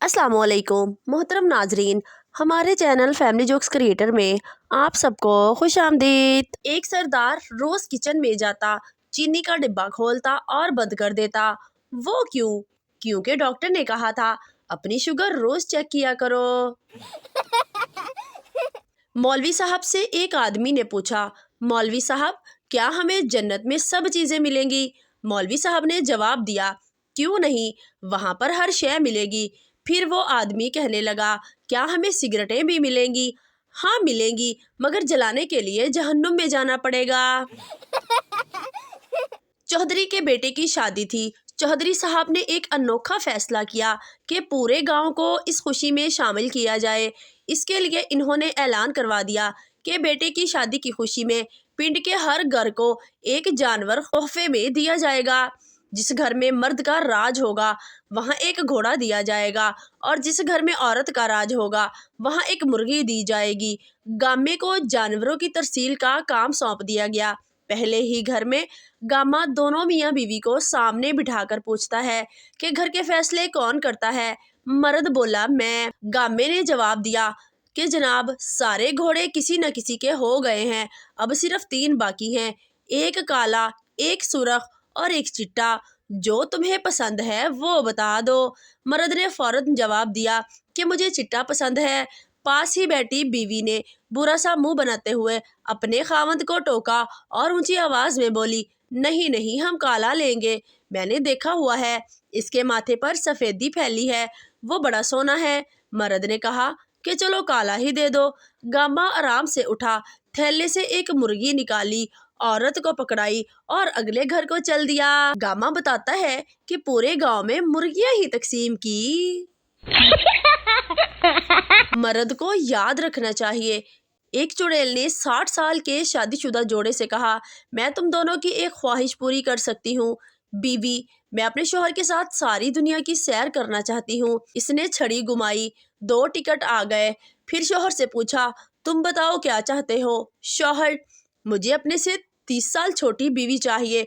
अस्सलाम वालेकुम मोहतरम नाजरीन, हमारे चैनल फैमिली जोक्स क्रिएटर में आप सबको खुश आमदीद। एक सरदार रोज किचन में जाता, चीनी का डिब्बा खोलता और बंद कर देता। वो क्यों? क्योंकि डॉक्टर ने कहा था अपनी शुगर रोज चेक किया करो। मौलवी साहब से एक आदमी ने पूछा, मौलवी साहब क्या हमें जन्नत में सब चीजें मिलेंगी? मौलवी साहब ने जवाब दिया, क्यों नहीं, वहां पर हर शय मिलेगी। फिर वो आदमी कहने लगा, क्या हमें सिगरेटें भी मिलेंगी? हाँ मिलेंगी, मगर जलाने के लिए जहन्नुम में जाना पड़ेगा। चौधरी के बेटे की शादी थी। चौधरी साहब ने एक अनोखा फैसला किया कि पूरे गांव को इस खुशी में शामिल किया जाए। इसके लिए इन्होंने ऐलान करवा दिया कि बेटे की शादी की खुशी में पिंड के हर घर को एक जानवर तोहफे में दिया जाएगा। जिस घर में मर्द का राज होगा वहां एक घोड़ा दिया जाएगा, और जिस घर में औरत का राज होगा वहां एक मुर्गी दी जाएगी। गामे को जानवरों की तरसील का काम सौंप दिया गया। पहले ही घर में गामा दोनों मियाँ बीवी को सामने बिठाकर पूछता है कि घर के फैसले कौन करता है। मर्द बोला, मैं। गामे ने जवाब दिया कि जनाब सारे घोड़े किसी न किसी के हो गए हैं, अब सिर्फ 3 बाकी हैं, एक काला, एक सुर्ख और एक चिट्टा। जो तुम्हें पसंद है वो बता दो। मर्द ने फौरन जवाब दिया कि मुझे चिट्टा पसंद है। पास ही बैठी बीवी ने बुरा सा मुंह बनाते हुए अपने खावंद को टोका और ऊंची आवाज में बोली, नहीं नहीं, हम काला लेंगे। मैंने देखा हुआ है, इसके माथे पर सफेदी फैली है, वो बड़ा सोना है। मर्द ने कहा कि चलो काला ही दे दो। गामा आराम से उठा, थैले से एक मुर्गी निकाली, औरत को पकड़ाई और अगले घर को चल दिया। गामा बताता है कि पूरे गांव में मुर्गियां ही तकसीम की। मर्द को याद रखना चाहिए। एक चुड़ैल ने 60 साल के शादीशुदा जोड़े से कहा, मैं तुम दोनों की एक ख्वाहिश पूरी कर सकती हूँ। बीवी, मैं अपने शौहर के साथ सारी दुनिया की सैर करना चाहती हूँ। इसने छड़ी घुमाई, 2 टिकट आ गए। फिर शौहर से पूछा, तुम बताओ क्या चाहते हो? शौहर, मुझे अपने से 30 साल छोटी बीवी चाहिए।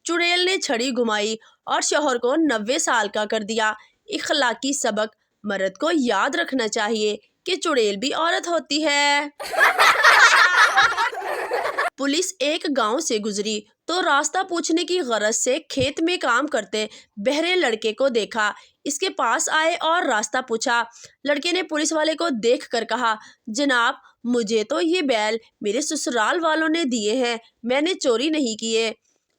चुड़ैल ने छड़ी घुमाई और शौहर को 90 साल का कर दिया। इखलाकी सबक, मर्द को याद रखना चाहिए कि चुड़ैल भी औरत होती है। पुलिस एक गांव से गुजरी तो रास्ता पूछने की गरज से खेत में काम करते बहरे लड़के को देखा। इसके पास आए और रास्ता पूछा। लड़के ने पुलिस वाले को देखकर कहा, जनाब मुझे तो ये बैल मेरे ससुराल वालों ने दिए हैं, मैंने चोरी नहीं किए।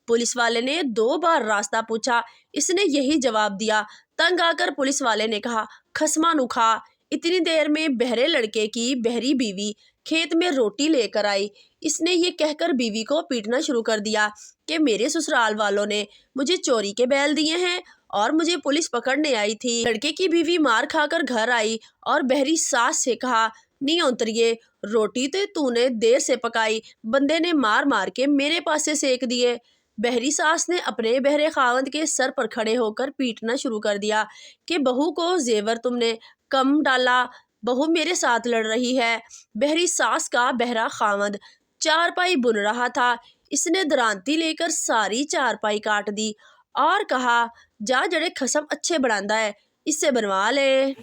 पुलिस वाले ने 2 बार रास्ता पूछा, इसने यही जवाब दिया। तंग आकर पुलिस वाले ने कहा, खसमा नुखा। इतनी देर में बहरे लड़के की बहरी बीवी खेत में रोटी लेकर आई। इसने ये कहकर बीवी को पीटना शुरू कर दिया कि मेरे ससुराल वालों ने मुझे चोरी के बैल दिए हैं और मुझे पुलिस पकड़ने आई थी। लड़के की बीवी मार खाकर घर आई और बहरी सास से कहा, नहीं उतरिए, रोटी तो तूने देर से पकाई, बंदे ने मार मार के मेरे पास से सेक दिए। बहरी सास ने अपने बहरे खावंद के सर पर खड़े होकर पीटना शुरू कर दिया कि बहू को जेवर तुमने कम डाला, बहू मेरे साथ लड़ रही है। बहरी सास का बहरा खावंद चारपाई बुन रहा था। इसने दरांती लेकर सारी चारपाई काट दी और कहा, जा जड़े खसम अच्छे बनांदा है, इससे बनवा ले।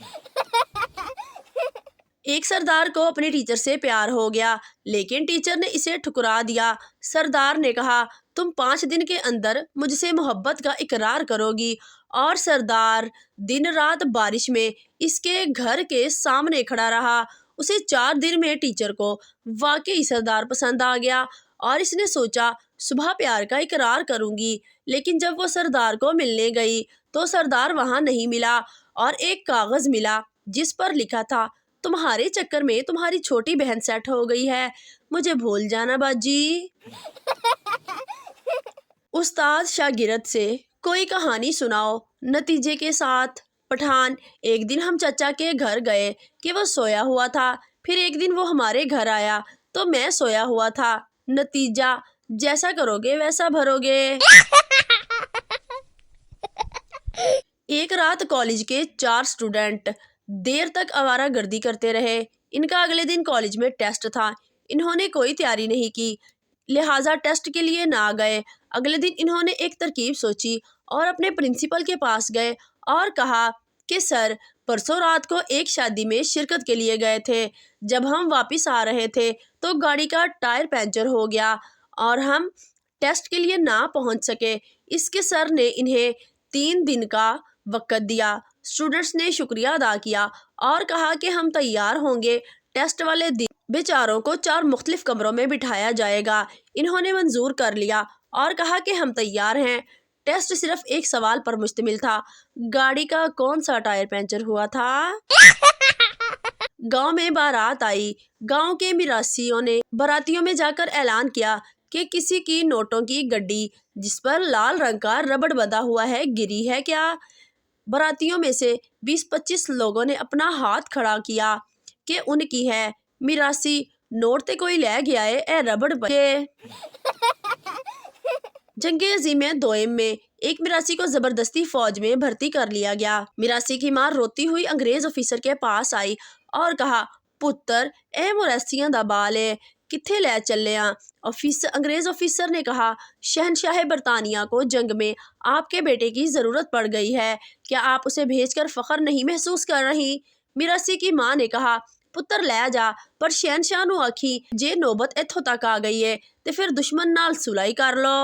एक सरदार को अपने टीचर से प्यार हो गया, लेकिन टीचर ने इसे ठुकरा दिया। सरदार ने कहा, तुम 5 दिन के अंदर मुझसे मोहब्बत का इकरार करोगी। और सरदार दिन रात बारिश में इसके घर के सामने खड़ा रहा। उसे 4 दिन में टीचर को वाकई सरदार पसंद आ गया और इसने सोचा सुबह प्यार का इकरार करूंगी। लेकिन जब वो सरदार को मिलने गई तो सरदार वहां नहीं मिला और एक कागज मिला जिस पर लिखा था, तुम्हारे चक्कर में तुम्हारी छोटी बहन सेट हो गई है, मुझे भूल जाना बाजी। उस्ताद शागिर्द से कोई कहानी सुनाओ नतीजे के साथ। पठान, एक दिन हम चाचा के घर गए कि वो सोया हुआ था। फिर एक दिन वो हमारे घर आया तो मैं सोया हुआ था। नतीजा, जैसा करोगे वैसा भरोगे। एक रात कॉलेज के 4 स्टूडेंट देर तक आवारागर्दी करते रहे। इनका अगले दिन कॉलेज में टेस्ट था। इन्होंने कोई तैयारी नहीं की, लिहाजा टेस्ट के लिए ना गए। अगले दिन इन्होंने एक तरकीब सोची और अपने प्रिंसिपल के पास गए और कहा کہ سر پرسوں رات کو ایک شادی میں شرکت کے لیے گئے تھے۔ جب ہم واپس آ رہے تھے تو گاڑی کا ٹائر پنچر ہو گیا اور ہم ٹیسٹ کے لیے نہ پہنچ سکے۔ اس کے سر نے انہیں 3 دن کا وقت دیا۔ اسٹوڈنٹس نے شکریہ ادا کیا اور کہا کہ ہم تیار ہوں گے۔ ٹیسٹ والے دن بیچاروں کو 4 مختلف کمروں میں بٹھایا جائے گا۔ انہوں نے منظور کر لیا اور کہا کہ ہم تیار ہیں۔ ٹیسٹ صرف ایک سوال پر مشتمل تھا، گاڑی کا کون سا ٹائر پنچر ہوا تھا؟ گاؤں میں بارات آئی۔ گاؤں کے میراثیوں نے براتیوں میں جا کر اعلان کیا کہ کسی کی نوٹوں کی گڈی جس پر لال رنگ کا ربڑ بندھا ہوا ہے گری ہے کیا؟ براتیوں میں سے 20-25 لوگوں نے اپنا ہاتھ کھڑا کیا کہ ان کی ہے۔ میراثی نوٹ تے کوئی لے گیا ہے اے ربڑ بچے۔ جنگ عظیم دوئم میں ایک میراثی کو زبردستی فوج میں بھرتی کر لیا گیا۔ میراثی کی ماں روتی ہوئی انگریز آفیسر کے پاس آئی اور کہا، پتر اے موریثیاں دا بال ہے، کتھے لے چلے ہاں؟ انگریز آفیسر نے کہا، شہنشاہ برطانیہ کو جنگ میں آپ کے بیٹے کی ضرورت پڑ گئی ہے، کیا آپ اسے بھیج کر فخر نہیں محسوس کر رہی؟ میراثی کی ماں نے کہا، پتر لے جا، پر شہنشاہ نو آکھی جے نوبت ایتھوں تک آ گئی ہے تے پھر دشمن نال صلح کر لو۔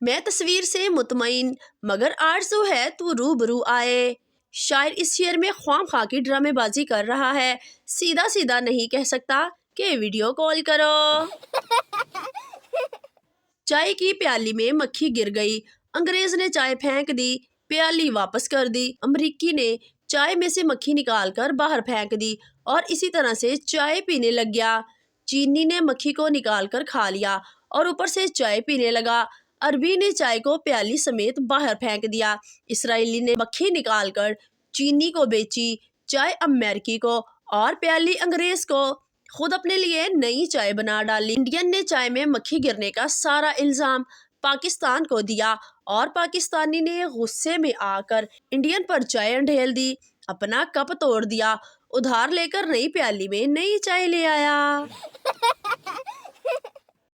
میں تصویر سے مطمئن مگر آرزو ہے تو روبرو آئے۔ شاعر اس شعر میں خواہ خواہ کی ڈرامے بازی کر رہا ہے، سیدھا سیدھا نہیں کہہ سکتا کہ ویڈیو کال کرو۔ چائے کی پیالی میں مکھی گر گئی، انگریز نے چائے پھینک دی، پیالی واپس کر دی۔ امریکی نے چائے میں سے مکھی نکال کر باہر پھینک دی اور اسی طرح سے چائے پینے لگ گیا۔ چینی نے مکھی کو نکال کر کھا لیا اور اوپر سے چائے پینے لگا۔ عربی نے چائے کو پیالی سمیت باہر پھینک دیا۔ اسرائیلی نے مکھی نکال کر چینی کو بیچی، چائے امریکی کو اور پیالی انگریز کو، خود اپنے لیے نئی چائے بنا ڈالی۔ انڈین نے چائے میں مکھی گرنے کا سارا الزام پاکستان کو دیا اور پاکستانی نے غصے میں آ کر انڈین پر چائے انڈھیل دی، اپنا کپ توڑ دیا، ادھار لے کر نئی پیالی میں نئی چائے لے آیا۔